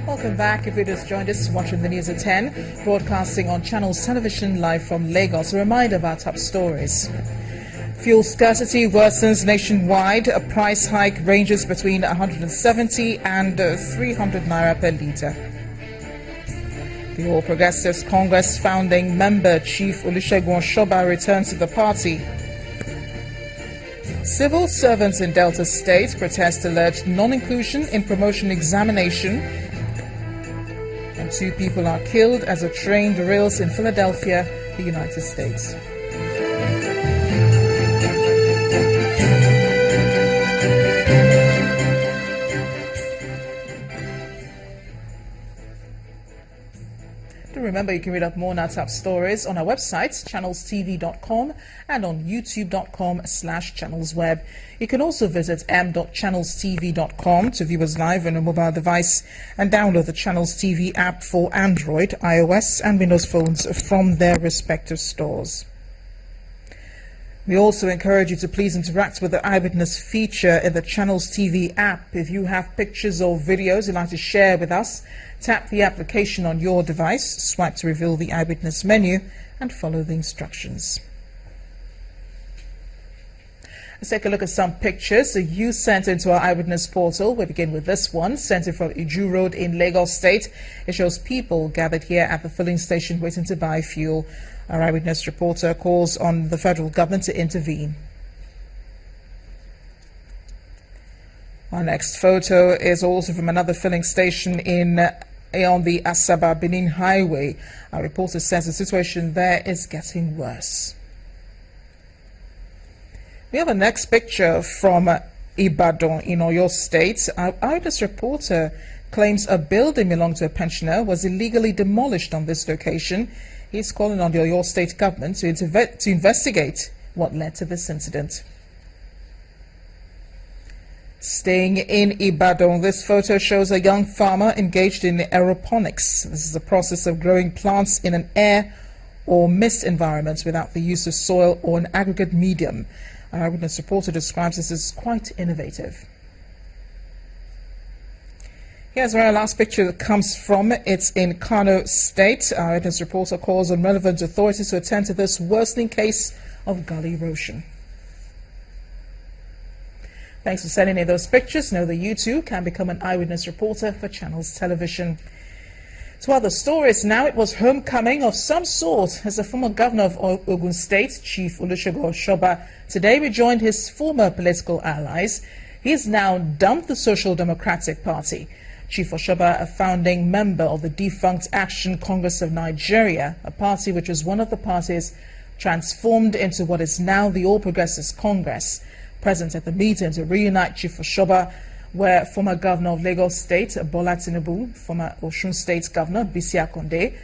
Welcome back. If you just joined us, watching the news at 10, broadcasting on Channels Television live from Lagos. A reminder about top stories. Fuel scarcity worsens nationwide. A price hike ranges between 170 and 300 naira per litre. The All Progressives Congress founding member Chief Olusegun Osoba returns to the party. Civil servants in Delta State protest alleged non-inclusion in promotion examination. And 2 people are killed as a train derails in Philadelphia, the United States. Remember, you can read up more on our top stories on our website, channelstv.com, and on youtube.com/channelsweb. You can also visit m.channelstv.com to view us live on a mobile device and download the Channels TV app for Android, iOS, and Windows phones from their respective stores. We also encourage you to please interact with the Eyewitness feature in the Channels TV app. If you have pictures or videos you'd like to share with us, tap the application on your device, swipe to reveal the Eyewitness menu, and follow the instructions. Let's take a look at some pictures that you sent into our Eyewitness portal. We begin with this one, sent in from Iju Road in Lagos State. It shows people gathered here at the filling station waiting to buy fuel. Our Eyewitness reporter calls on the federal government to intervene. Our next photo is also from another filling station on the Asaba-Benin highway. Our reporter says the situation there is getting worse. We have a next picture from Ibadan in Oyo State. Our Eyewitness reporter claims a building belonging to a pensioner was illegally demolished on this location. He's calling on the Oyo State government to investigate what led to this incident. Staying in Ibadan, this photo shows a young farmer engaged in aeroponics. This is the process of growing plants in an air or mist environment without the use of soil or an aggregate medium. Our Eyewitness reporter describes this as quite innovative. Here's where our last picture comes from. It's in Kano State. Our Eyewitness reporter calls on relevant authorities to attend to this worsening case of gully erosion. Thanks for sending in those pictures. Know that you too can become an Eyewitness reporter for Channels Television. To other stories now, it was homecoming of some sort as the former governor of Ogun State, Chief Olusegun Osoba, today rejoined his former political allies. He's now dumped the Social Democratic Party. Chief Osoba, a founding member of the defunct Action Congress of Nigeria, a party which was one of the parties transformed into what is now the All Progressives Congress. Present at the meeting to reunite Chief Osoba were former governor of Lagos State, Bola Tinubu, former Osun State Governor, Bisi Akonde,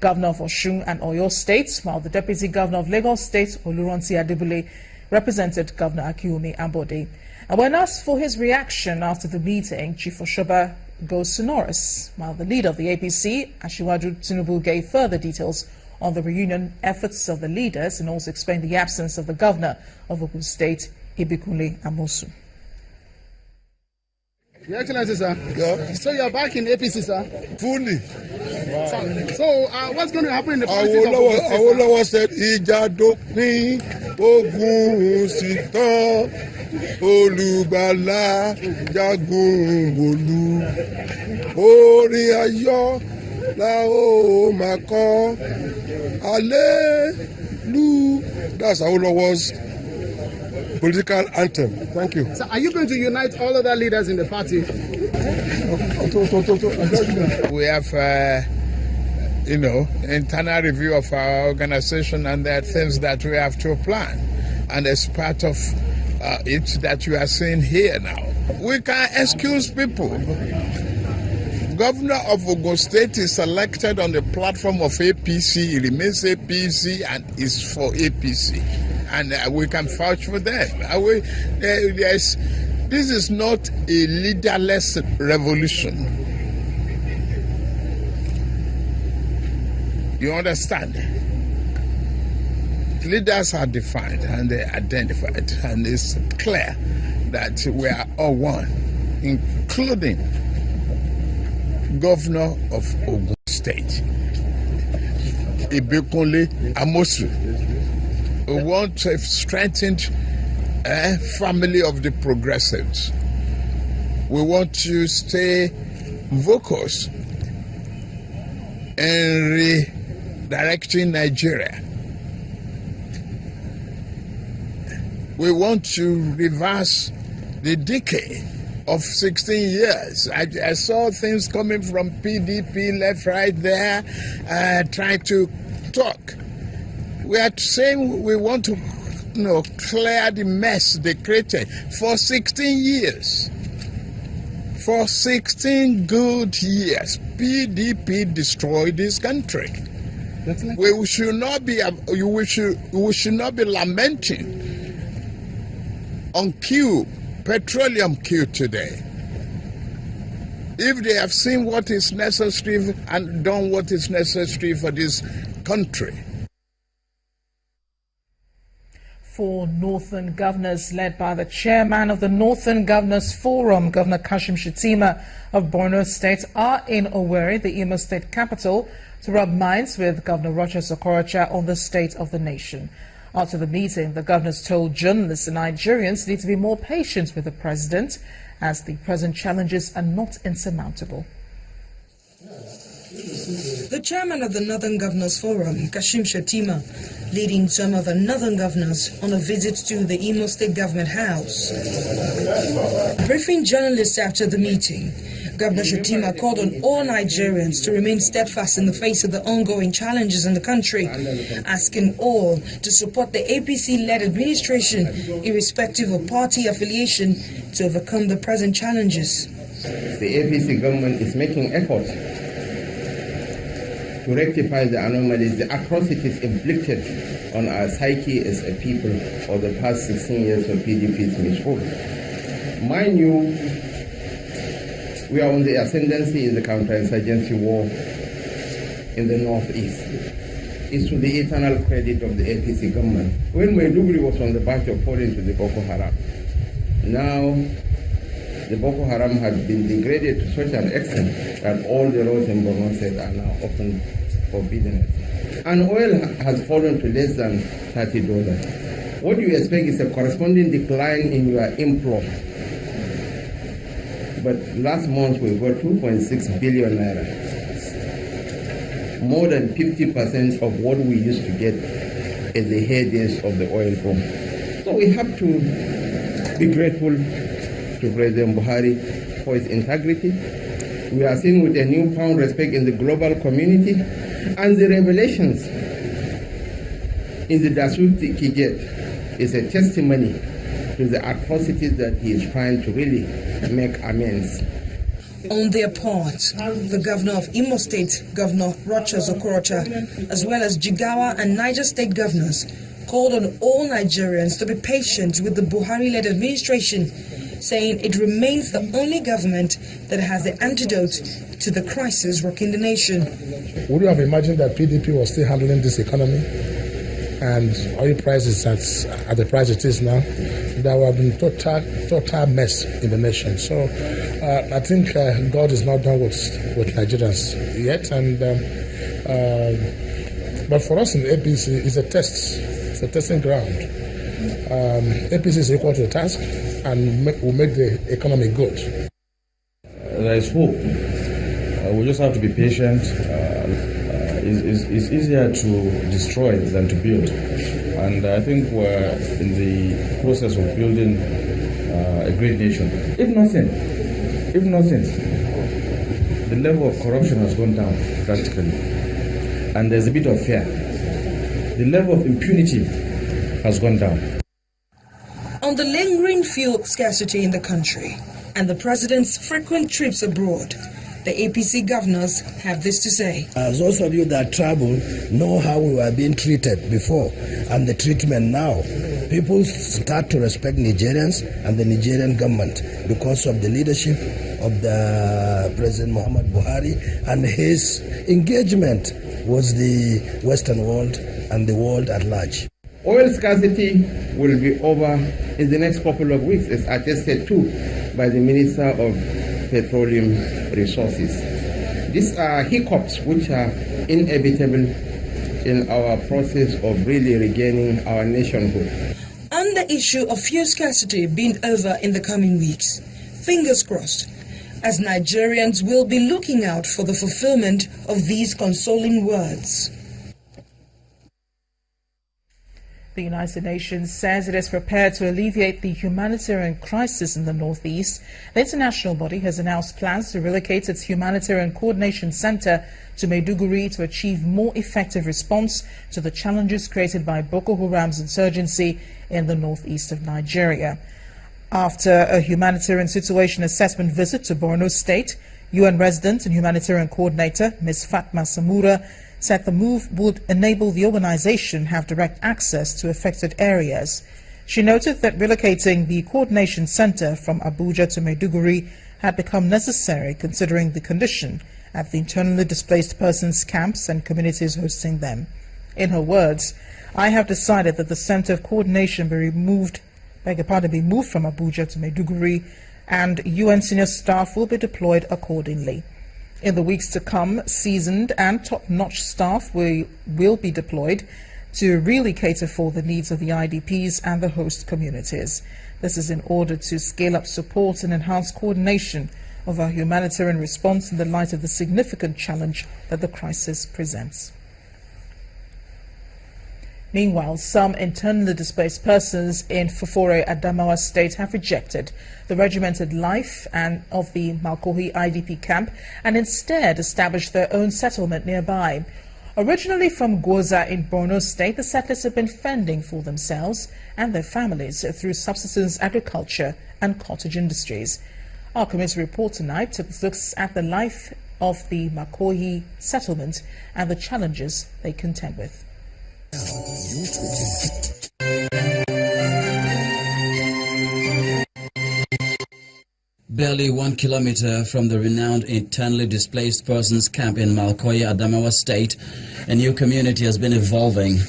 governor of Osun and Oyo States, while the deputy governor of Lagos State, Oluranti Adebule, represented Governor Akiwumi Ambode. And when asked for his reaction after the meeting, Chief Osoba goes sonorous, while the leader of the APC, Asiwaju Tinubu, gave further details on the reunion efforts of the leaders and also explained the absence of the governor of Ogun State, Ibikunle Amosu. Your Excellency, sir. Yeah. So you're back in APC, sir? Fully. Wow. So what's going to happen in the politics of Ogun State, Awolowo said, Ìjà dópin, ogun sì tán, Olùgbàlà jagun wòlú, orin ayọ̀ la ó máa kọ, hallelujah. That's Awolowo's political anthem. Thank you. So are you going to unite all other leaders in the party? We have, internal review of our organization, and there are things that we have to plan. And as part of it that you are seeing here now, we can excuse people. Governor of Ogun State is elected on the platform of APC. He remains APC and is for APC. And we can vouch for them. This is not a leaderless revolution. You understand? Leaders are defined and they're identified, and it's clear that we are all one, including governor of Ogun State, Ibikunle Amosu. We want a strengthened family of the progressives. We want to stay focused in redirecting Nigeria. We want to reverse the decay of 16 years. I saw things coming from PDP left, right there, trying to talk. We are saying we want to clear the mess they created for 16 years. For 16 good years, PDP destroyed this country. We should not be lamenting on petroleum queue today. If they have seen what is necessary and done what is necessary for this country. Four Northern governors, led by the chairman of the Northern Governors Forum, Governor Kashim Shettima of Borno State, are in Owerri, the Imo State capital, to rub minds with Governor Rochas Okorocha on the state of the nation. After the meeting, the governors told journalists and Nigerians need to be more patient with the president, as the present challenges are not insurmountable. The chairman of the Northern Governors Forum, Kashim Shettima, leading some of the Northern governors on a visit to the Imo State Government House. Briefing journalists after the meeting, Governor Shettima called on all Nigerians to remain steadfast in the face of the ongoing challenges in the country, asking all to support the APC-led administration, irrespective of party affiliation, to overcome the present challenges. The APC government is making efforts to rectify the anomalies, the atrocities inflicted on our psyche as a people for the past 16 years of PDP's misrule. Mind you, we are on the ascendancy in the counterinsurgency war in the northeast. It's to the eternal credit of the APC government. When Maiduguri was on the verge of falling to the Boko Haram, now the Boko Haram had been degraded to such an extent that all the roads in Borno State are now open for business. And oil has fallen to less than $30. What you expect is a corresponding decline in your inflow. But last month we got 2.6 billion naira, more than 50% of what we used to get in the heydays of the oil boom. So we have to be grateful to President Buhari for his integrity. We are seeing with a newfound respect in the global community, and the revelations in the Dasut Kijet is a testimony to the atrocities that he is trying to really make amends. On their part, the governor of Imo State, Governor Rochas Okorocha, as well as Jigawa and Niger State governors, called on all Nigerians to be patient with the Buhari-led administration, saying it remains the only government that has the antidote to the crisis rocking the nation. Would you have imagined that PDP was still handling this economy and oil prices at the price it is now? There would have been total mess in the nation. So I think God is not done with Nigerians yet. But for us in APC, it's a test. It's a testing ground. APC is equal to the task and will make the economy good. There is hope. We just have to be patient. It's easier to destroy than to build. And I think we're in the process of building a great nation. If nothing, the level of corruption has gone down drastically. And there's a bit of fear. The level of impunity has gone down. On the lingering fuel scarcity in the country and the president's frequent trips abroad, the APC governors have this to say. As those of you that travel know how we were being treated before and the treatment now, people start to respect Nigerians and the Nigerian government because of the leadership of the President Muhammad Buhari and his engagement with the Western world and the world at large. Oil scarcity will be over in the next couple of weeks, as attested to by the Minister of Petroleum Resources. These are hiccups which are inevitable in our process of really regaining our nationhood. On the issue of fuel scarcity being over in the coming weeks, fingers crossed, as Nigerians will be looking out for the fulfillment of these consoling words. The United Nations says it is prepared to alleviate the humanitarian crisis in the northeast. The international body has announced plans to relocate its humanitarian coordination center to Maiduguri to achieve more effective response to the challenges created by Boko Haram's insurgency in the northeast of Nigeria. After a humanitarian situation assessment visit to Borno State, UN resident and humanitarian coordinator Ms. Fatma Samura said the move would enable the organization have direct access to affected areas. She noted that relocating the coordination center from Abuja to Maiduguri had become necessary considering the condition at the internally displaced persons camps and communities hosting them. In her words, "I have decided that the center of coordination be moved from Abuja to Maiduguri, and UN senior staff will be deployed accordingly. In the weeks to come, seasoned and top-notch staff will be deployed to really cater for the needs of the IDPs and the host communities. This is in order to scale up support and enhance coordination of our humanitarian response in the light of the significant challenge that the crisis presents." Meanwhile, some internally displaced persons in Fufore, Adamawa State have rejected the regimented life of the Malkohi IDP camp and instead established their own settlement nearby. Originally from Gwoza in Borno State, the settlers have been fending for themselves and their families through subsistence agriculture and cottage industries. Our community report tonight looks at the life of the Malkohi settlement and the challenges they contend with. Barely 1 kilometer from the renowned internally displaced persons camp in Malkohi, Adamawa State, a new community has been evolving.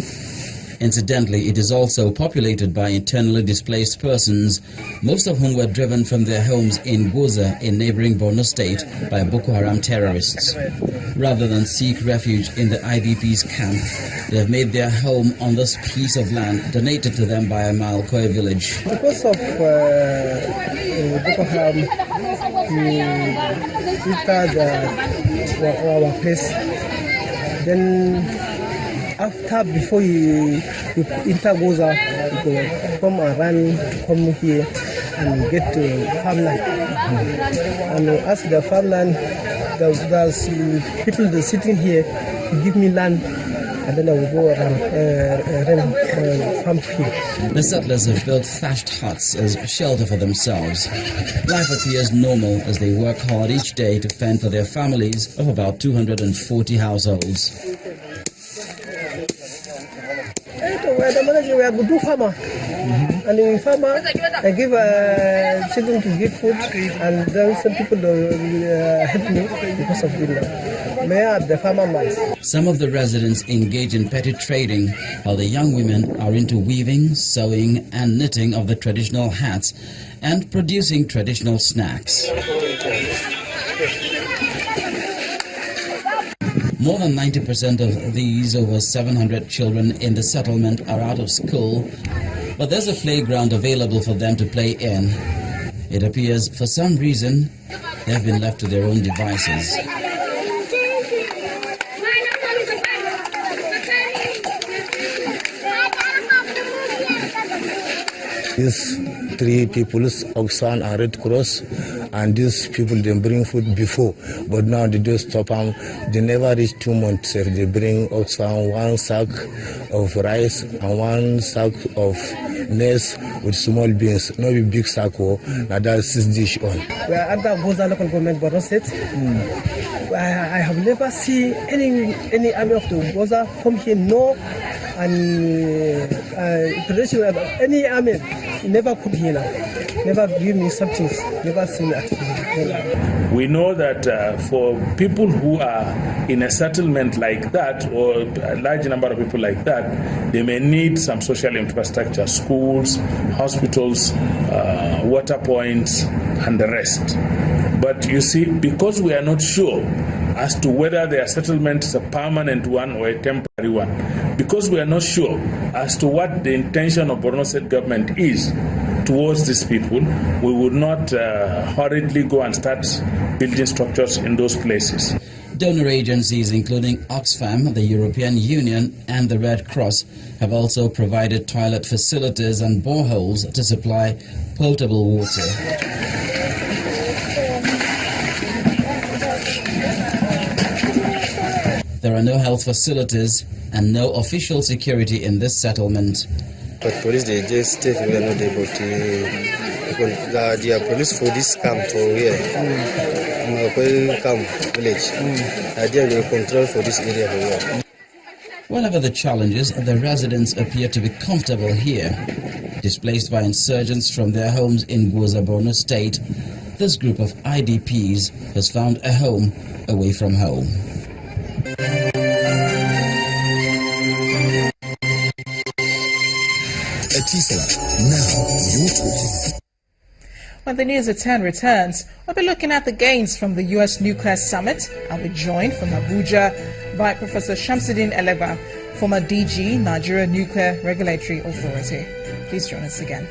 Incidentally, it is also populated by internally displaced persons, most of whom were driven from their homes in Gwoza in neighboring Borno State by Boko Haram terrorists. Rather than seek refuge in the IDP's camp, they have made their home on this piece of land donated to them by a Malkohi village. Because of Boko Haram, we entered our place. Then before he enter Gwoza, he come and run to come here and get to farmland. And as the farmland, there's people that sitting here to give me land, and then I will go around farm here. The settlers have built thatched huts as shelter for themselves. Life appears normal as they work hard each day to fend for their families of about 240 households. We are good farmer, and in farmer, I give children to get food, and then some people help me because of the farmer man. Some of the residents engage in petty trading, while the young women are into weaving, sewing, and knitting of the traditional hats, and producing traditional snacks. More than 90% of these over 700 children in the settlement are out of school, but there's a playground available for them to play in. It appears, for some reason, they have been left to their own devices. These three people, Oxfam and Red Cross, and these people, they bring food before, but now they do stop them. They never reach 2 months. If they bring Oxfam 1 sack of rice and 1 sack of maize with small beans, no big sack. Now that's 6 dish on. We are under Gwoza local government, Borno State. I have never seen any army of the Gwoza come here. No, and any army never come here now. Never give me something. Never seen that. We know that for people who are in a settlement like that, or a large number of people like that, they may need some social infrastructure, schools, hospitals, water points, and the rest. But you see, because we are not sure as to whether their settlement is a permanent one or a temporary one, because we are not sure as to what the intention of Borno State government is towards these people, we would not hurriedly go and start building structures in those places. Donor agencies including Oxfam, the European Union and the Red Cross have also provided toilet facilities and boreholes to supply potable water. There are no health facilities and no official security in this settlement. But police, they just stay, we are not able to. The police for this camp to here, camp village. They will control for this area for here. Whatever the challenges, the residents appear to be comfortable here. Displaced by insurgents from their homes in Gwoza, Borno State, this group of IDPs has found a home away from home. When the News at 10 returns, we'll be looking at the gains from the U.S. Nuclear Summit. I'll be joined from Abuja by Professor Shamsuddin Elegba, former DG, Nigeria Nuclear Regulatory Authority. Please join us again.